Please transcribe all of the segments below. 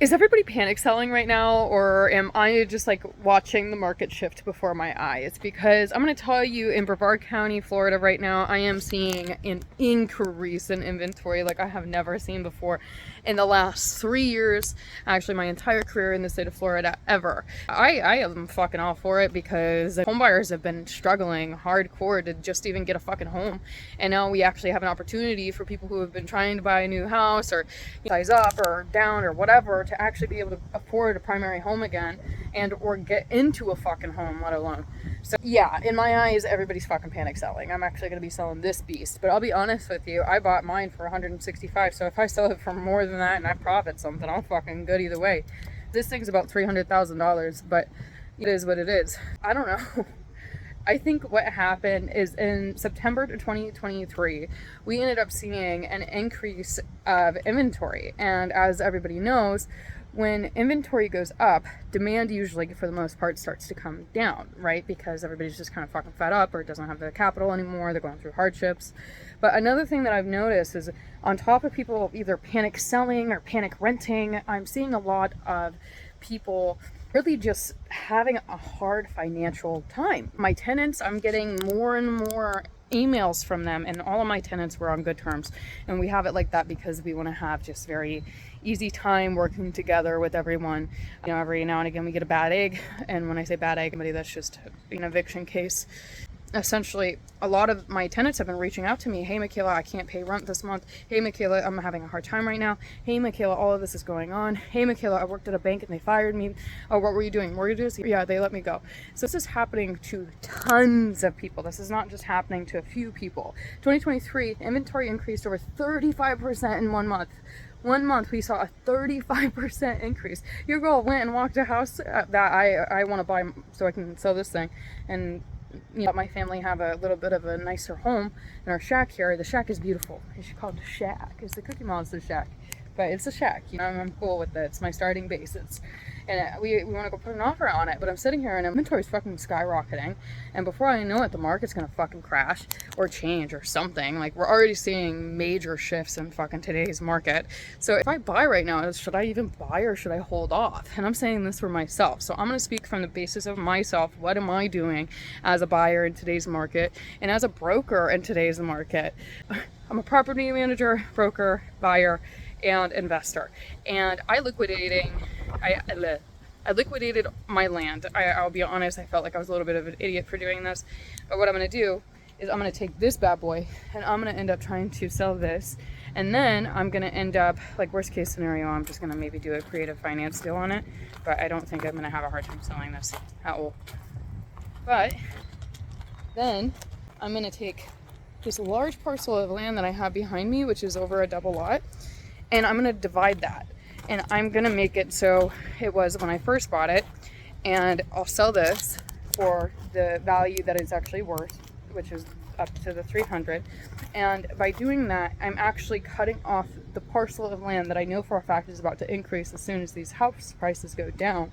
Is everybody panic selling right now, or am I just like watching the market shift before my eyes? Because I'm going to tell you, in Brevard County, Florida right now, I am seeing an increase in inventory like I have never seen before in the last 3 years, actually my entire career in the state of Florida ever. I am fucking all for it because home buyers have been struggling hardcore to just even get a fucking home. And now we actually have an opportunity for people who have been trying to buy a new house or size up or down or whatever to actually be able to afford a primary home again and or get into a fucking home, let alone. So yeah, in my eyes, everybody's fucking panic selling. I'm actually going to be selling this beast, but I'll be honest with you, I bought mine for $165, so if I sell it for more than that and I profit something, I'm fucking good either way. This thing's about $300,000, but it is what it is. I don't know. I think what happened is in September 2023, we ended up seeing an increase of inventory. And as everybody knows, when inventory goes up, demand usually, for the most part, starts to come down, right? Because everybody's just kind of fucking fed up or doesn't have the capital anymore. They're going through hardships. But another thing that I've noticed is on top of people either panic selling or panic renting, I'm seeing a lot of people really just having a hard financial time. My tenants, I'm getting more and more emails from them, and all of my tenants were on good terms, and we have it like that because we want to have just very easy time working together with everyone. You know, every now and again we get a bad egg, and when I say bad egg, somebody that's just an eviction case. Essentially, a lot of my tenants have been reaching out to me. Hey, Mickayla, I can't pay rent this month. Hey, Mickayla, I'm having a hard time right now. Hey, Mickayla, all of this is going on. Hey, Mickayla, I worked at a bank and they fired me. Oh, what were you doing? Mortgages? Yeah, they let me go. So this is happening to tons of people. This is not just happening to a few people. 2023, inventory increased over 35% in 1 month. 1 month we saw a 35% increase. Your girl went and walked a house that I want to buy so I can sell this thing, and you know, my family have a little bit of a nicer home in our shack here. The shack is beautiful. I should call it the shack. It's the Cookie Monster shack, but it's a shack. You know, I'm cool with it. It's my starting basis. And we want to go put an offer on it, but I'm sitting here and inventory is fucking skyrocketing, and before I know it, the market's gonna fucking crash or change or something. Like, we're already seeing major shifts in fucking today's market. So if I buy right now, should I even buy or should I hold off? And I'm saying this for myself, so I'm gonna speak from the basis of myself. What am I doing as a buyer in today's market and as a broker in today's market? I'm a property manager, broker, buyer, and investor, and I liquidated my land. I'll be honest, I felt like I was a little bit of an idiot for doing this, but what I'm going to do is I'm going to take this bad boy and I'm going to end up trying to sell this, and then I'm going to end up, like, worst case scenario, I'm just going to maybe do a creative finance deal on it, but I don't think I'm going to have a hard time selling this at all. But then I'm going to take this large parcel of land that I have behind me, which is over a double lot, and I'm going to divide that, and I'm going to make it so it was when I first bought it, and I'll sell this for the value that it's actually worth, which is up to the 300. And by doing that, I'm actually cutting off the parcel of land that I know for a fact is about to increase as soon as these house prices go down.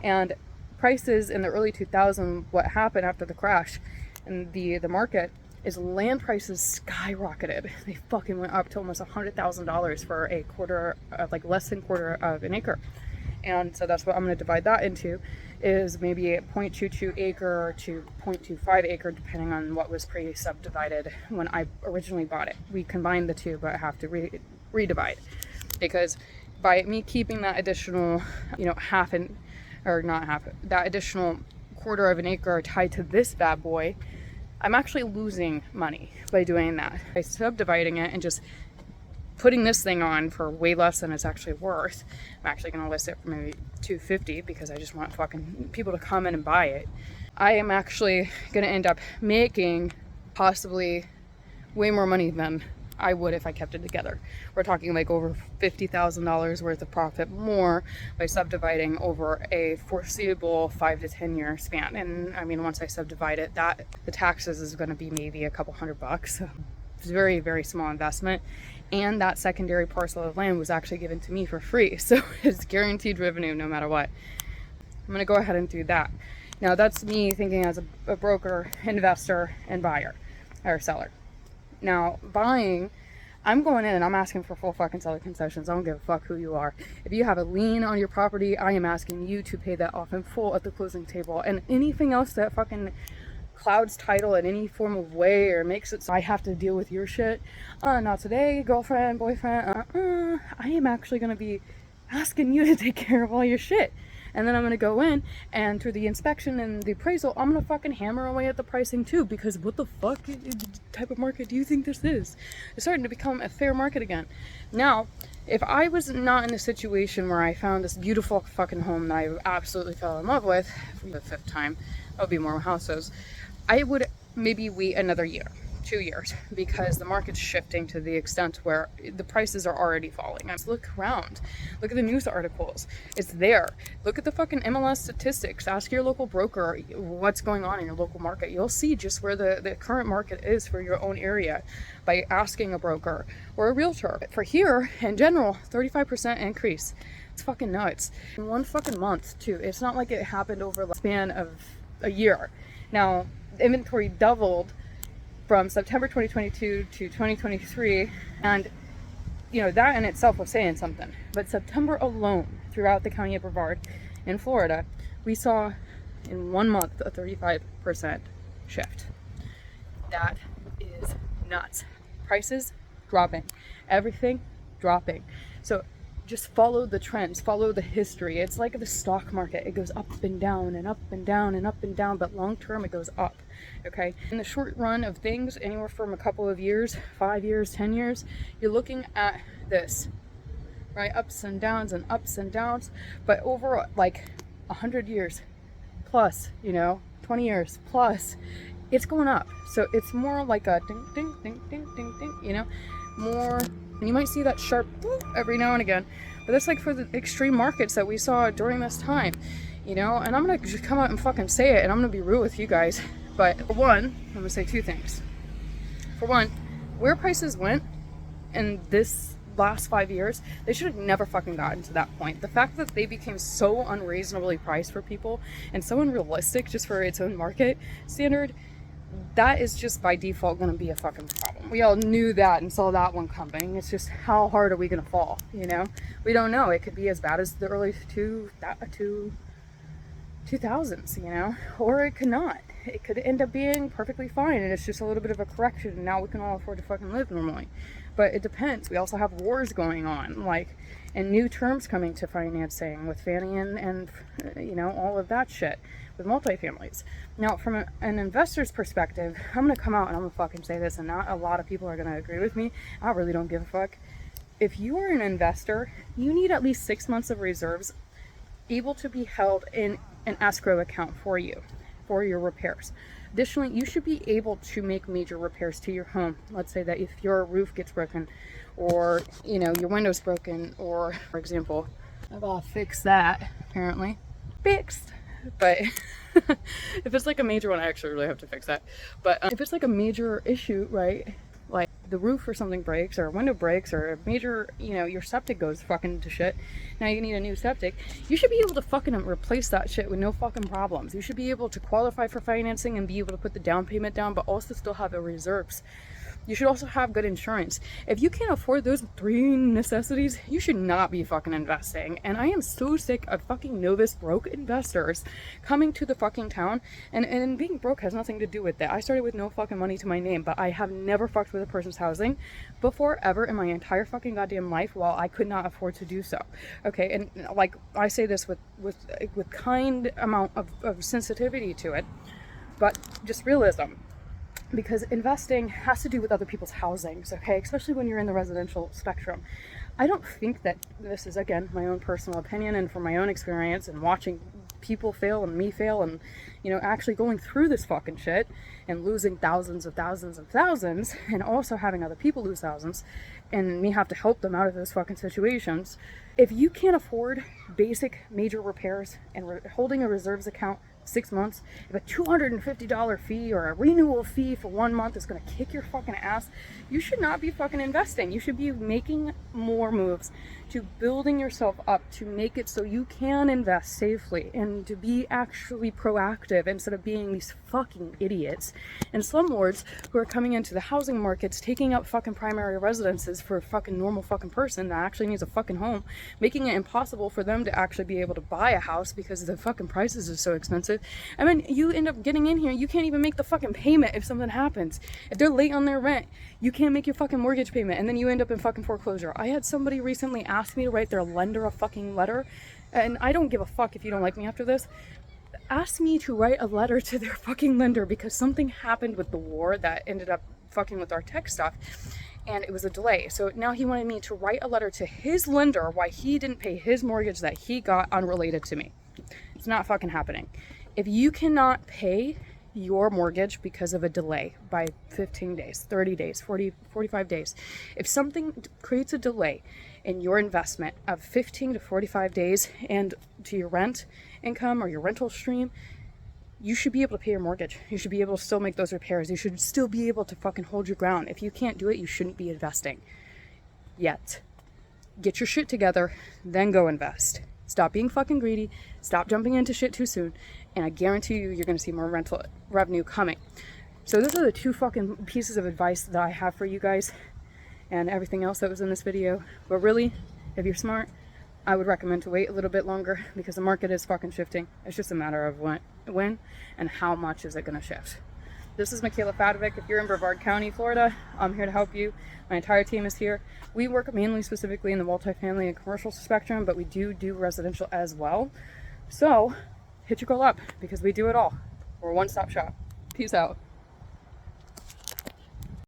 And prices in the early 2000s, what happened after the crash in the market, is land prices skyrocketed. They fucking went up to almost $100,000 for a quarter, like less than quarter of an acre. And so that's what I'm going to divide that into, is maybe a 0.22 acre to 0.25 acre, depending on what was pre-subdivided when I originally bought it. We combined the two, but I have to redivide, because by me keeping that additional, that additional quarter of an acre tied to this bad boy, I'm actually losing money by doing that. By subdividing it and just putting this thing on for way less than it's actually worth. I'm actually going to list it for maybe $250 because I just want fucking people to come in and buy it. I am actually going to end up making possibly way more money than I would if I kept it together. We're talking like over $50,000 worth of profit more by subdividing over a foreseeable 5 to 10 year span. And I mean, once I subdivide it, that the taxes is going to be maybe a couple $100. So it's a very, very small investment. And that secondary parcel of land was actually given to me for free. So it's guaranteed revenue no matter what. I'm going to go ahead and do that. Now that's me thinking as a broker, investor, and buyer or seller. Now, buying, I'm going in and I'm asking for full fucking seller concessions. I don't give a fuck who you are. If you have a lien on your property, I am asking you to pay that off in full at the closing table. And anything else that fucking clouds title in any form of way or makes it so I have to deal with your shit, not today, girlfriend, boyfriend, I am actually going to be asking you to take care of all your shit. And then I'm going to go in and through the inspection and the appraisal, I'm going to fucking hammer away at the pricing too, because what the fuck type of market do you think this is? It's starting to become a fair market again. Now, if I was not in a situation where I found this beautiful fucking home that I absolutely fell in love with for the 5th time, that would be more houses, I would maybe wait another year, 2 years, because the market's shifting to the extent where the prices are already falling. Just look around. Look at the news articles. It's there. Look at the fucking MLS statistics. Ask your local broker what's going on in your local market. You'll see just where the current market is for your own area by asking a broker or a realtor. For here, in general, 35% increase. It's fucking nuts. In 1 fucking month, too. It's not like it happened over the span of a year. Now, inventory doubled from September 2022 to 2023, and that in itself was saying something. But September alone, throughout the county of Brevard in Florida, we saw in 1 month a 35% shift. That is nuts. Prices dropping, everything dropping. So just follow the trends, follow the history. It's like the stock market. It goes up and down and up and down and up and down, but long term it goes up. Okay, in the short run of things, anywhere from a couple of years, 5 years, 10 years, you're looking at this, right? Ups and downs and ups and downs. But over like 100 years plus, 20 years plus, it's going up. So it's more like a ding, ding, ding, ding, ding, ding, more. And you might see that sharp boop every now and again, but that's like for the extreme markets that we saw during this time, and I'm gonna just come out and fucking say it, and I'm gonna be real with you guys. But for one, I'm gonna say 2 things. For one, where prices went in this last 5 years, they should have never fucking gotten to that point. The fact that they became so unreasonably priced for people and so unrealistic just for its own market standard, that is just by default going to be a fucking problem. We all knew that and saw that one coming. It's just how hard are we going to fall, We don't know. It could be as bad as the early 2000s, or it could not. It could end up being perfectly fine and it's just a little bit of a correction and now we can all afford to fucking live normally. But it depends. We also have wars going on, and new terms coming to financing with Fannie and all of that shit with multifamilies. Now, from an investor's perspective, I'm going to come out and I'm going to fucking say this, and not a lot of people are going to agree with me. I really don't give a fuck. If you are an investor, you need at least 6 months of reserves able to be held in an escrow account for you, for your repairs. Additionally, you should be able to make major repairs to your home. Let's say that if your roof gets broken, or your window's broken, or for example, I've got to fix that, apparently. Fixed. But if it's like a major one, I actually really have to fix that. But if it's like a major issue, right? Like the roof or something breaks, or a window breaks, or a major, your septic goes fucking to shit. Now you need a new septic. You should be able to fucking replace that shit with no fucking problems. You should be able to qualify for financing and be able to put the down payment down, but also still have the reserves. You should also have good insurance. If you can't afford those 3 necessities, you should not be fucking investing. And I am so sick of fucking novice broke investors coming to the fucking town. And being broke has nothing to do with that. I started with no fucking money to my name, but I have never fucked with a person's housing before, ever in my entire fucking goddamn life, while I could not afford to do so. Okay, and like I say this with kind amount of sensitivity to it, but just realism. Because investing has to do with other people's housings, okay? Especially when you're in the residential spectrum. I don't think that this is, again, my own personal opinion and from my own experience and watching people fail and me fail and, actually going through this fucking shit and losing thousands of thousands of thousands and also having other people lose thousands and me have to help them out of those fucking situations. If you can't afford basic major repairs and holding a reserves account 6 months, if a $250 fee or a renewal fee for 1 month is going to kick your fucking ass, you should not be fucking investing. You should be making more moves to building yourself up to make it so you can invest safely and to be actually proactive instead of being these fucking idiots and slumlords who are coming into the housing markets, taking up fucking primary residences for a fucking normal fucking person that actually needs a fucking home, making it impossible for them to actually be able to buy a house because the fucking prices are so expensive. I mean, you end up getting in here, you can't even make the fucking payment if something happens. If they're late on their rent, you can't make your fucking mortgage payment, and then you end up in fucking foreclosure. I had somebody recently ask me to write their lender a fucking letter, and I don't give a fuck if you don't like me after this. Asked me to write a letter to their fucking lender because something happened with the war that ended up fucking with our tech stuff, and it was a delay. So now he wanted me to write a letter to his lender why he didn't pay his mortgage that he got unrelated to me. It's not fucking happening. If you cannot pay your mortgage because of a delay by 15 days, 30 days, 40, 45 days, if something creates a delay in your investment of 15 to 45 days and to your rent income or your rental stream, you should be able to pay your mortgage. You should be able to still make those repairs. You should still be able to fucking hold your ground. If you can't do it, you shouldn't be investing yet. Get your shit together, then go invest. Stop being fucking greedy. Stop jumping into shit too soon. And I guarantee you're going to see more rental revenue coming. So those are the two fucking pieces of advice that I have for you guys and everything else that was in this video. But really, if you're smart, I would recommend to wait a little bit longer because the market is fucking shifting. It's just a matter of when and how much is it going to shift. This is Mickayla Fatovic. If you're in Brevard County, Florida, I'm here to help you. My entire team is here. We work mainly specifically in the multifamily and commercial spectrum, but we do residential as well. So hit your girl up because we do it all. We're a one-stop shop. Peace out.